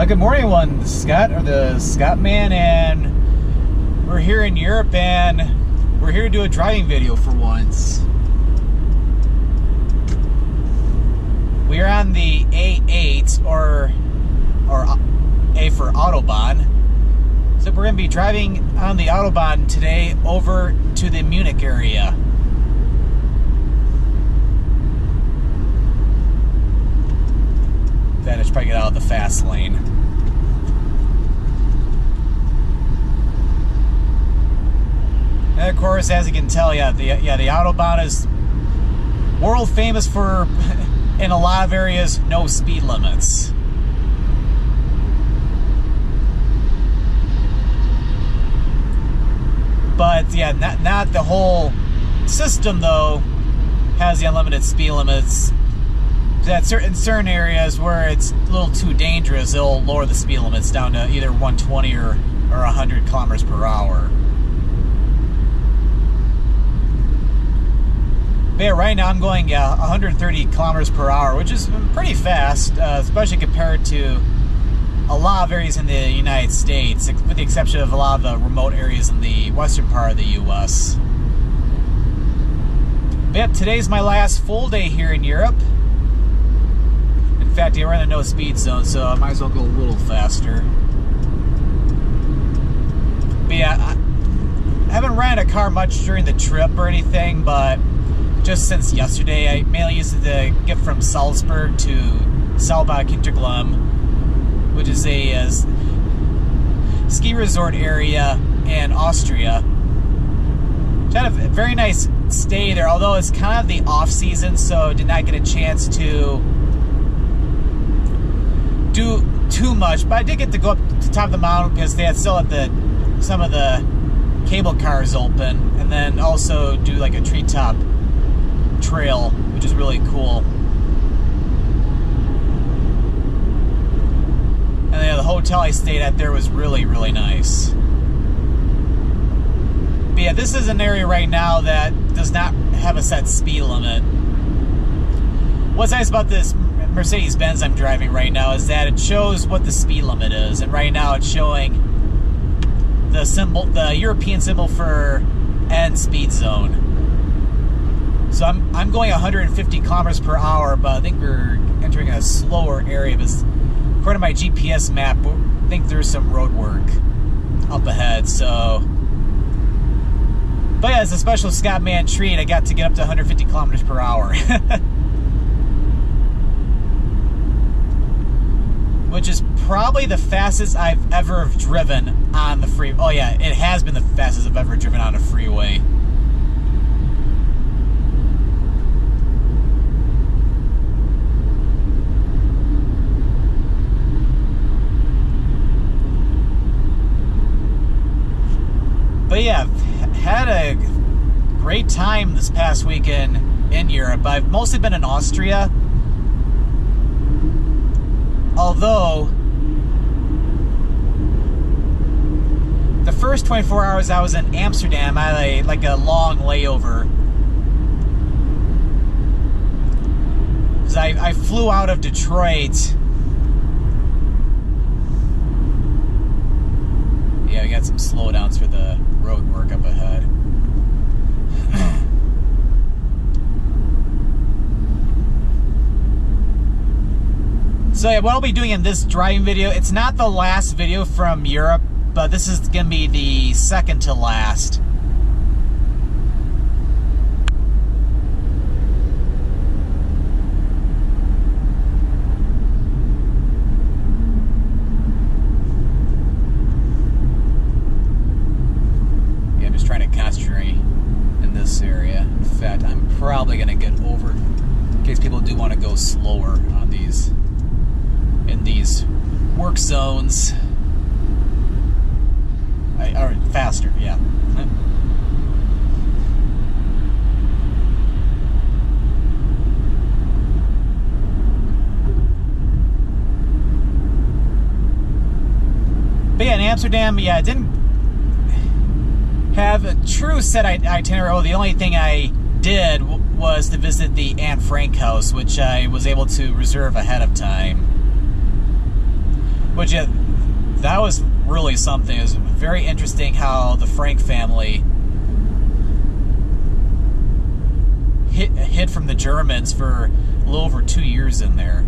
Good morning, everyone. Scott, or the Scottman, and we're here in Europe, and we're here to do a driving video for once. We are on the A8, or A for autobahn. So we're going to be driving on the autobahn today over to the Munich area. Then I should probably get out of the fast lane. And of course, as you can tell, the autobahn is world famous for, in a lot of areas, no speed limits. But yeah, not the whole system though has the unlimited speed limits. That in certain areas where it's a little too dangerous, they'll lower the speed limits down to either 120 or 100 kilometers per hour. But yeah, right now I'm going 130 kilometers per hour, which is pretty fast, especially compared to a lot of areas in the United States, with the exception of a lot of the remote areas in the western part of the U.S. But yep, today's my last full day here in Europe. In fact, we're in a no speed zone, so I might as well go a little faster. But yeah, I haven't ran a car much during the trip or anything, but just since yesterday, I mainly used it to get from Salzburg to Salzburg, which is a ski resort area in Austria. Which had a very nice stay there, although it's kind of the off season, so did not get a chance to do too much. But I did get to go up to the top of the mountain because they had still had some of the cable cars open, and then also do like a treetop trail, which is really cool. And then the hotel I stayed at there was really, really nice. But yeah, this is an area right now that does not have a set speed limit. What's nice about this Mercedes-Benz I'm driving right now is that it shows what the speed limit is, and right now it's showing the symbol, the European symbol for N speed zone. So I'm going 150 kilometers per hour, but I think we're entering a slower area because according to my GPS map, I think there's some road work up ahead. So, but yeah, it's a special Scottman treat. I got to get up to 150 kilometers per hour. Which is probably the fastest I've ever driven on the freeway. Oh yeah, it has been the fastest I've ever driven on a freeway. But yeah, had a great time this past weekend in Europe. I've mostly been in Austria. Although, the first 24 hours I was in Amsterdam, I had like a long layover. Because I flew out of Detroit. Yeah, we got some slowdowns for the road work up ahead. So yeah, what I'll be doing in this driving video, it's not the last video from Europe, but this is going to be the second to last. Yeah, I'm just trying to concentrate in this area. In fact, I'm probably going to get over, in case people do want to go slower on these, in these work zones, or faster, yeah. But yeah, in Amsterdam, yeah, I didn't have a true set itinerary. The only thing I did was to visit the Anne Frank house, which I was able to reserve ahead of time. But yeah, that was really something. It was very interesting how the Frank family hid from the Germans for a little over 2 years in there.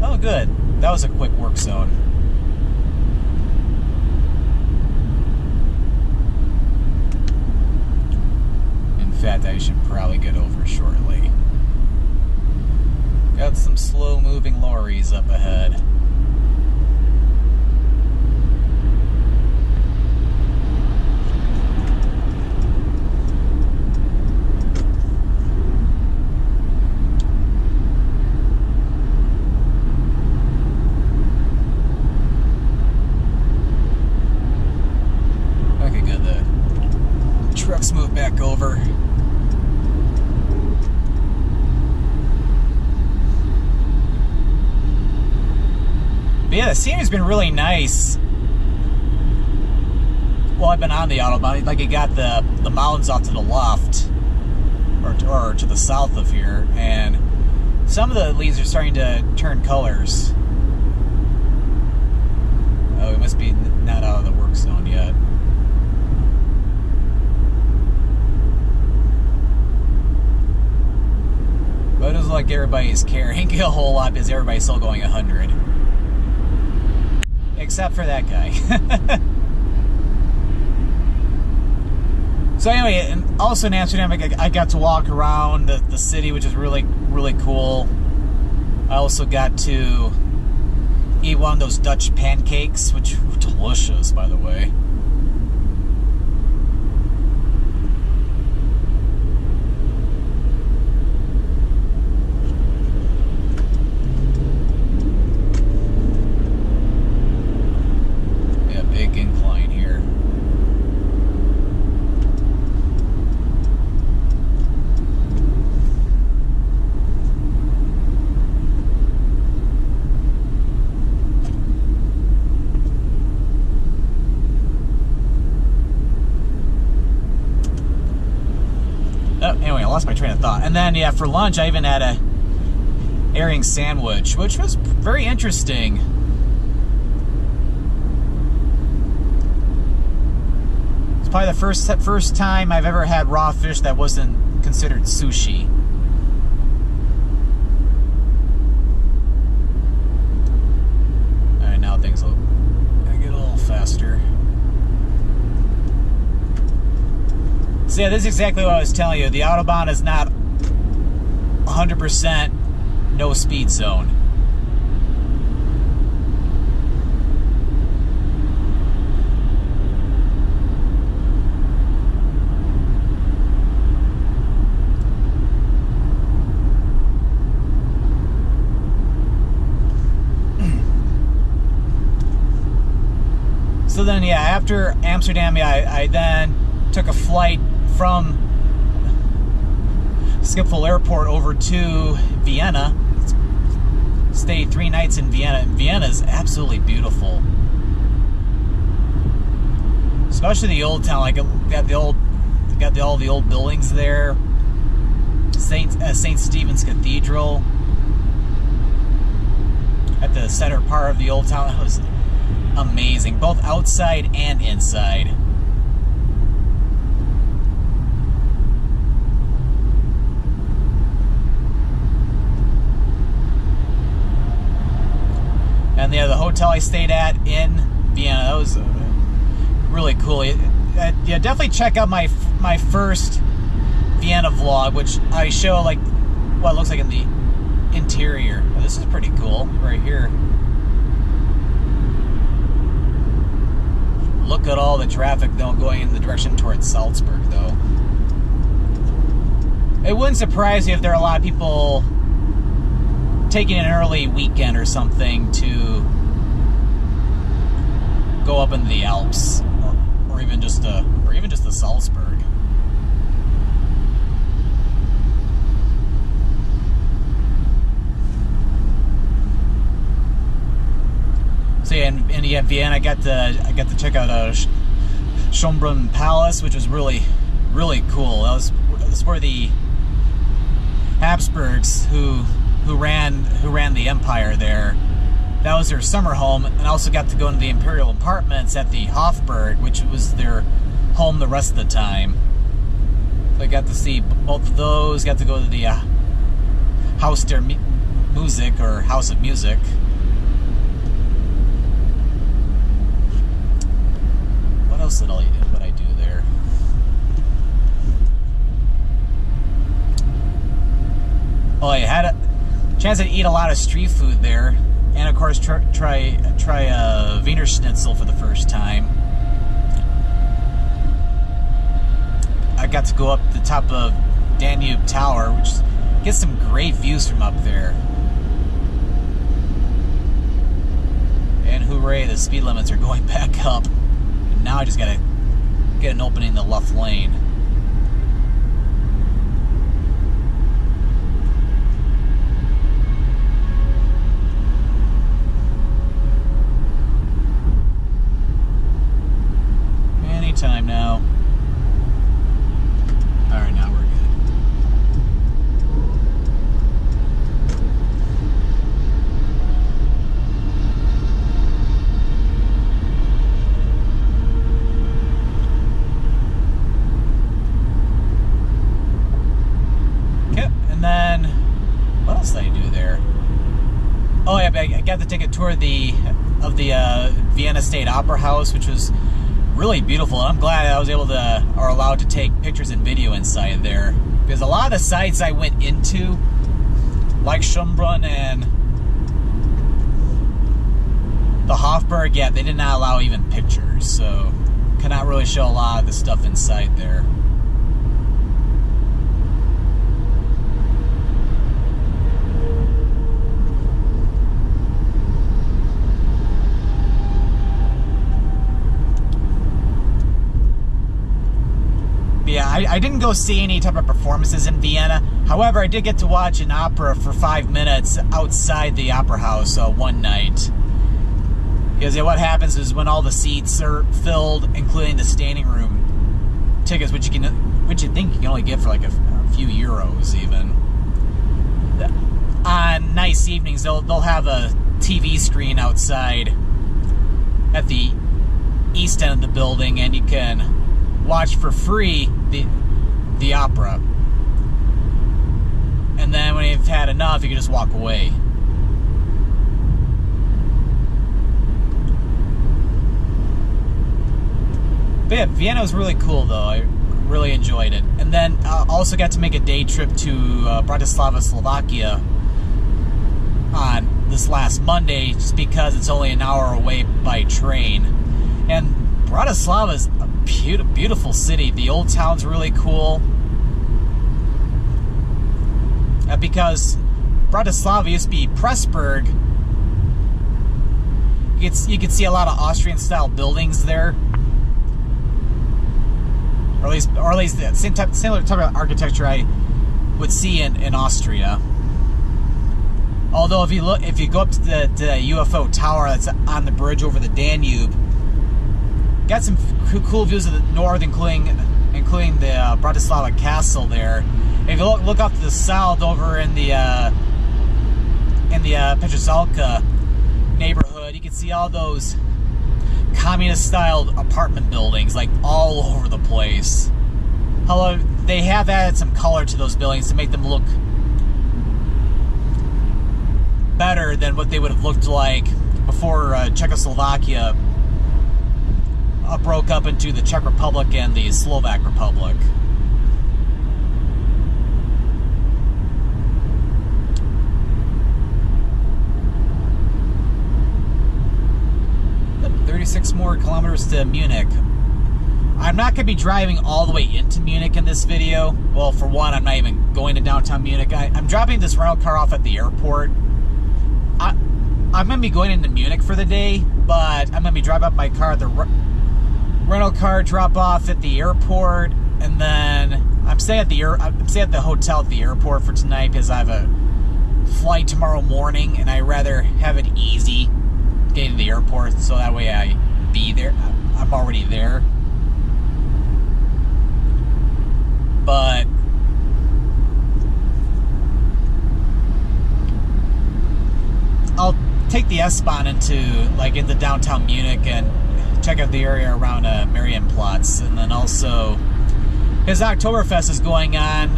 Oh, good. That was a quick work zone. In fact, I should probably get over shortly. Got some slow-moving lorries up ahead. Okay, good. The trucks move back over. Yeah, the scenery's been really nice. Well, I've been on the autobahn. Like, you got the mountains off to the left, or to the south of here, and some of the leaves are starting to turn colors. Oh, it must be not out of the work zone yet. But it doesn't look like everybody's caring a whole lot because everybody's still going 100. Except for that guy. So anyway, and also in Amsterdam, I got to walk around the city, which is really, really cool. I also got to eat one of those Dutch pancakes, which were delicious, by the way. Incline here. Oh, anyway, I lost my train of thought. And then, yeah, for lunch, I even had a herring sandwich, which was very interesting. Probably the first time I've ever had raw fish that wasn't considered sushi. Alright, now things will get a little faster. So yeah, this is exactly what I was telling you. The autobahn is not 100% no speed zone. So then, yeah, after Amsterdam, yeah, I then took a flight from Schiphol Airport over to Vienna. Stayed 3 nights in Vienna. And Vienna is absolutely beautiful, especially the old town. Like, got all the old buildings there. Saint Stephen's Cathedral at the center part of the old town. That was amazing, both outside and inside. And yeah, the hotel I stayed at in Vienna, that was really cool. Yeah, definitely check out my first Vienna vlog, which I show like what it looks like in the interior. Oh, this is pretty cool right here. Look at all the traffic though going in the direction towards Salzburg though. It wouldn't surprise me if there are a lot of people taking an early weekend or something to go up into the Alps, or even just to Salzburg. So yeah, in Vienna, I got to check out Schönbrunn Palace, which was really cool. That's where the Habsburgs, who who ran the empire there. That was their summer home, and I also got to go into the Imperial Apartments at the Hofburg, which was their home the rest of the time. So I got to see both of those, got to go to the Haus der Musik, or House of Music. What else did I do there? Oh, I had a chance to eat a lot of street food there. And of course, try Wiener Schnitzel for the first time. I got to go up the top of Danube Tower, which gets some great views from up there. And hooray, the speed limits are going back up. And now I just gotta get an opening in the left lane. Time now. Alright, now we're good. Okay, and then what else did I do there? Oh yeah, I got to take a tour of the Vienna State Opera House, which was really beautiful, and I'm glad I was able to, or allowed to take pictures and video inside there. Because a lot of the sites I went into, like Schönbrunn and the Hofburg, yeah, they did not allow even pictures, so could not really show a lot of the stuff inside there. Yeah, I didn't go see any type of performances in Vienna. However, I did get to watch an opera for 5 minutes outside the opera house one night. Because what happens is when all the seats are filled, including the standing room tickets, which you think you can only get for like a few euros even. On nice evenings, they'll have a TV screen outside at the east end of the building, and you can watch for free the opera. And then when you've had enough, you can just walk away. But yeah, Vienna was really cool though. I really enjoyed it. And then I also got to make a day trip to Bratislava, Slovakia on this last Monday, just because it's only an hour away by train. And Bratislava is a beautiful city. The old town's really cool. Because Bratislava used to be Pressburg, you could see a lot of Austrian-style buildings there. Or at least the similar type of architecture I would see in Austria. Although if you go up to the UFO tower that's on the bridge over the Danube, got some cool views of the north, including the Bratislava Castle there. If you look off to the south, over in the Petržalka neighborhood, you can see all those communist-style apartment buildings, like all over the place. However, they have added some color to those buildings to make them look better than what they would have looked like before Czechoslovakia broke up into the Czech Republic and the Slovak Republic. Yep, 36 more kilometers to Munich. I'm not going to be driving all the way into Munich in this video. Well, for one, I'm not even going to downtown Munich. I'm dropping this rental car off at the airport. I'm going to be going into Munich for the day, but I'm going to be driving up my car at the rental car drop off at the airport, and then I'm staying at the hotel at the airport for tonight because I have a flight tomorrow morning, and I'd rather have it easy getting to the airport, so that way I'm already there. But take the S-Bahn into downtown Munich and check out the area around Marienplatz, and then also his Oktoberfest is going on.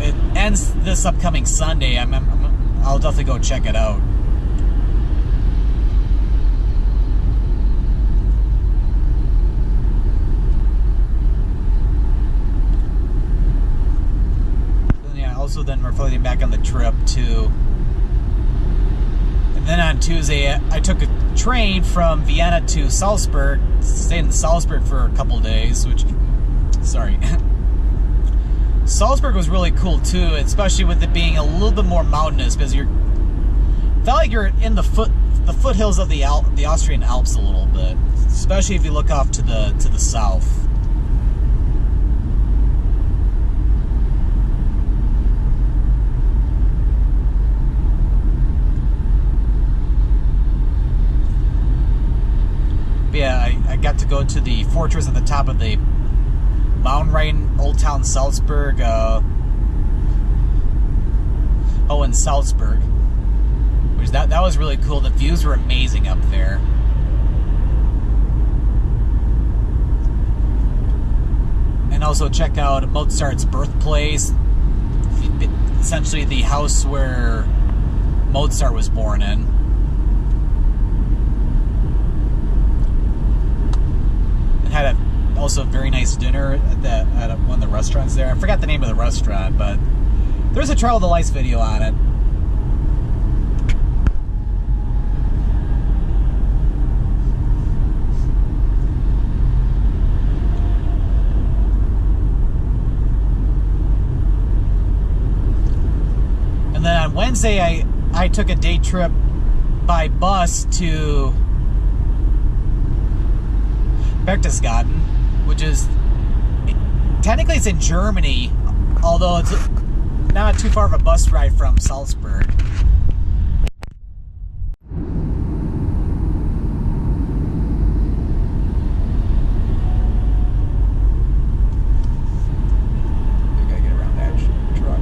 It ends this upcoming Sunday. I'll definitely go check it out. And yeah, also then we're floating back on the trip to. And then on Tuesday, I took a train from Vienna to Salzburg. Stayed in Salzburg for a couple days, sorry. Salzburg was really cool too, especially with it being a little bit more mountainous, because felt like you're in the foothills of the Austrian Alps a little bit, especially if you look off to the south. But yeah, I got to go to the fortress at the top of the mountain right in Old Town Salzburg. In Salzburg. Which that was really cool. The views were amazing up there. And also check out Mozart's birthplace. Essentially the house where Mozart was born in. And had also a very nice dinner at one of the restaurants there. I forgot the name of the restaurant, but there's a Trial of the Lights video on it. And then on Wednesday, I took a day trip by bus to Berchtesgaden, which is technically it's in Germany, although it's not too far of a bus ride from Salzburg. We gotta get around that truck.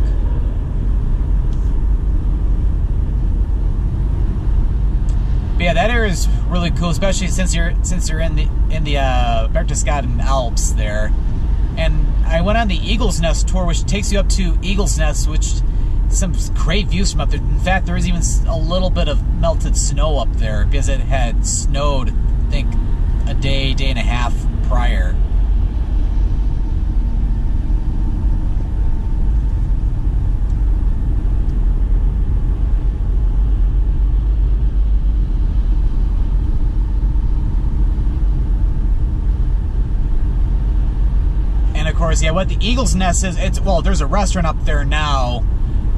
But yeah, that area is really cool, especially since you're in the Berchtesgaden Alps there. And I went on the Eagle's Nest tour, which takes you up to Eagle's Nest, which some great views from up there. In fact, there was even a little bit of melted snow up there because it had snowed, I think, a day and a half prior. Yeah, what the Eagle's Nest is, there's a restaurant up there now,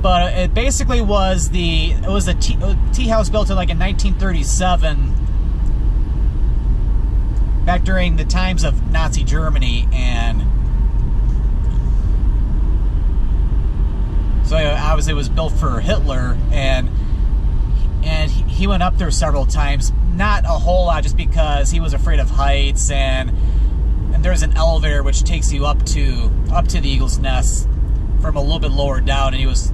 but it basically was a tea house built in 1937, back during the times of Nazi Germany, and so obviously it was built for Hitler, and he went up there several times, not a whole lot, just because he was afraid of heights, and there's an elevator which takes you up to the Eagle's Nest from a little bit lower down, and he was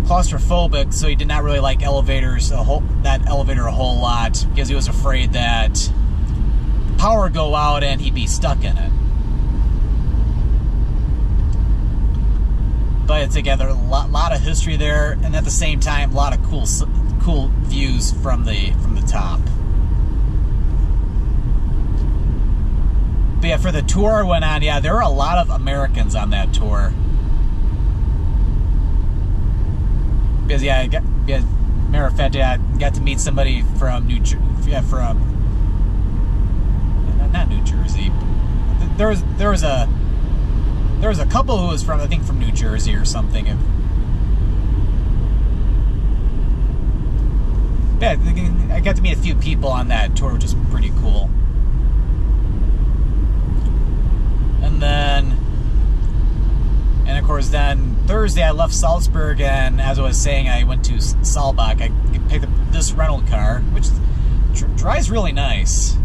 claustrophobic, so he did not really like that elevator a whole lot, because he was afraid that power would go out and he'd be stuck in it. But it's together a lot of history there, and at the same time a lot of cool views from the top. But yeah, for the tour I went on, yeah, there were a lot of Americans on that tour. Because matter of fact, I got to meet somebody from not New Jersey. There was a couple who was from, I think, from New Jersey or something. Yeah, I got to meet a few people on that tour, which is pretty cool. And of course, then Thursday I left Salzburg, and as I was saying, I went to Saalbach. I picked up this rental car, which drives really nice.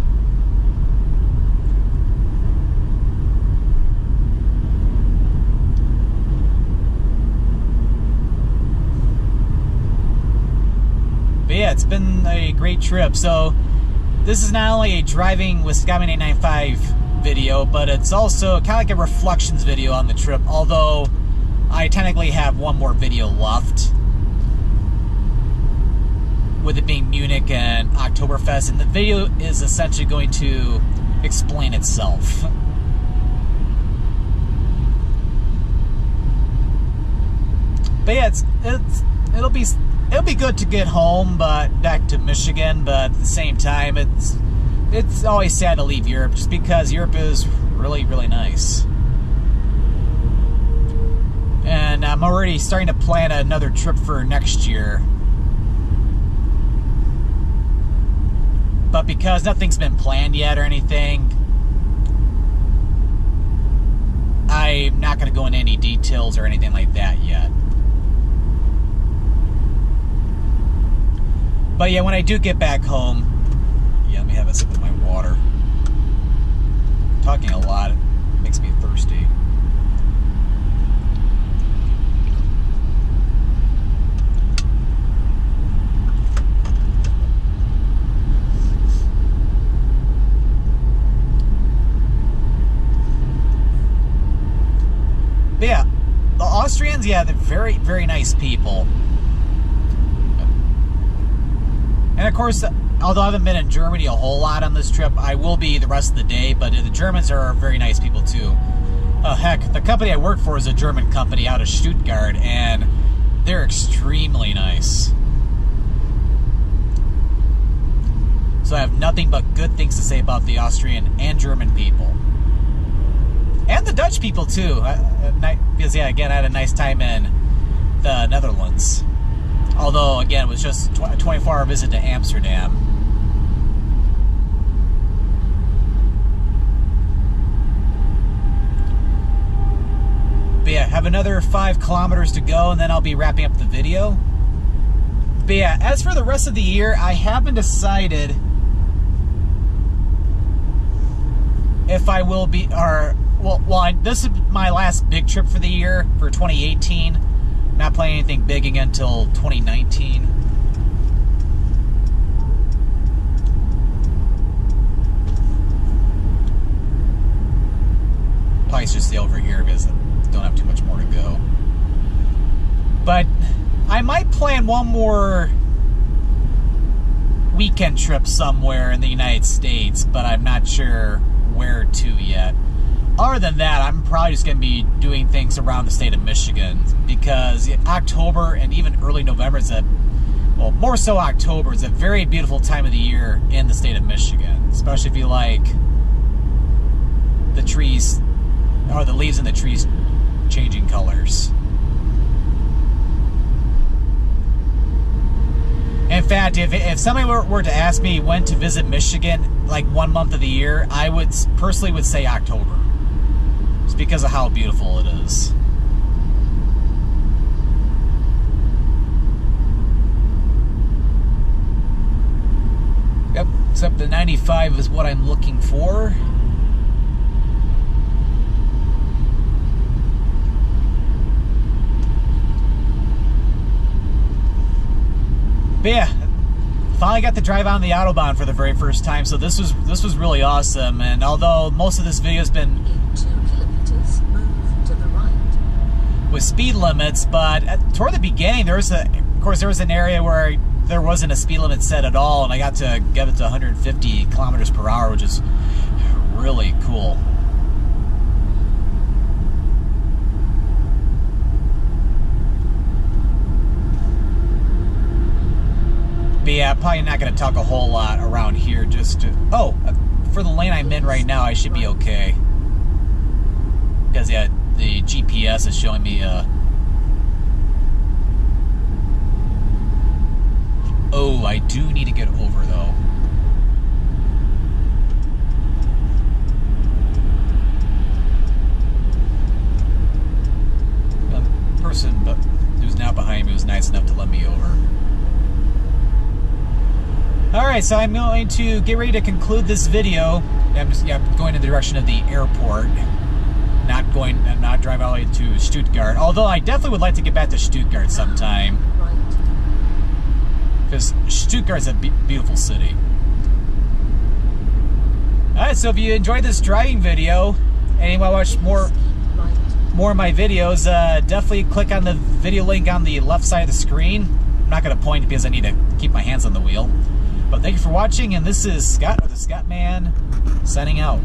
But yeah, it's been a great trip. So this is not only a driving with Scottman895 video, but it's also kind of like a reflections video on the trip, although I technically have one more video left, with it being Munich and Oktoberfest, and the video is essentially going to explain itself. But yeah, it'll be good to get home, but back to Michigan. But at the same time, it's always sad to leave Europe, just because Europe is really, really nice. And I'm already starting to plan another trip for next year. But because nothing's been planned yet or anything, I'm not going to go into any details or anything like that yet. But yeah, when I do get back home, yeah, let me have a sip of my water. Talking a lot, it makes me thirsty. But yeah, the Austrians, yeah, they're very, very nice people. And of course, although I haven't been in Germany a whole lot on this trip, I will be the rest of the day, but the Germans are very nice people too. Heck, the company I work for is a German company out of Stuttgart, and they're extremely nice. So I have nothing but good things to say about the Austrian and German people. And the Dutch people too, because yeah, again, I had a nice time in the Netherlands. Although, again, it was just a 24-hour visit to Amsterdam. But yeah, have another 5 kilometers to go, and then I'll be wrapping up the video. But yeah, as for the rest of the year, I haven't decided if I will be, this is my last big trip for the year, for 2018. Not planning anything big again until 2019. Probably should stay over here because I don't have too much more to go. But I might plan one more weekend trip somewhere in the United States, but I'm not sure where to yet. Other than that, I'm probably just going to be doing things around the state of Michigan, because October and even early November is well, more so October, is a very beautiful time of the year in the state of Michigan, especially if you like the trees, or the leaves in the trees changing colors. In fact, if somebody were to ask me when to visit Michigan, like 1 month of the year, I would personally say October. It's because of how beautiful it is. Yep, except the 95 is what I'm looking for. But yeah, finally got to drive on the autobahn for the very first time, so this was really awesome. And although most of this video has been with speed limits, but toward the beginning there was an area where there wasn't a speed limit set at all, and I got to get it to 150 kilometers per hour, which is really cool. But yeah, I'm probably not going to talk a whole lot around here. Just to, for the lane I'm in right now, I should be okay. Because yeah, the GPS is showing me oh, I do need to get over though. The person who's now behind me was nice enough to let me over. Alright, so I'm going to get ready to conclude this video. I'm just going in the direction of the airport. Not driving all the way to Stuttgart. Although I definitely would like to get back to Stuttgart sometime. Because Stuttgart's a beautiful city. Alright, so if you enjoyed this driving video and you want to watch more of my videos, definitely click on the video link on the left side of the screen. I'm not going to point because I need to keep my hands on the wheel. But thank you for watching, and this is Scott with the Scottman signing out.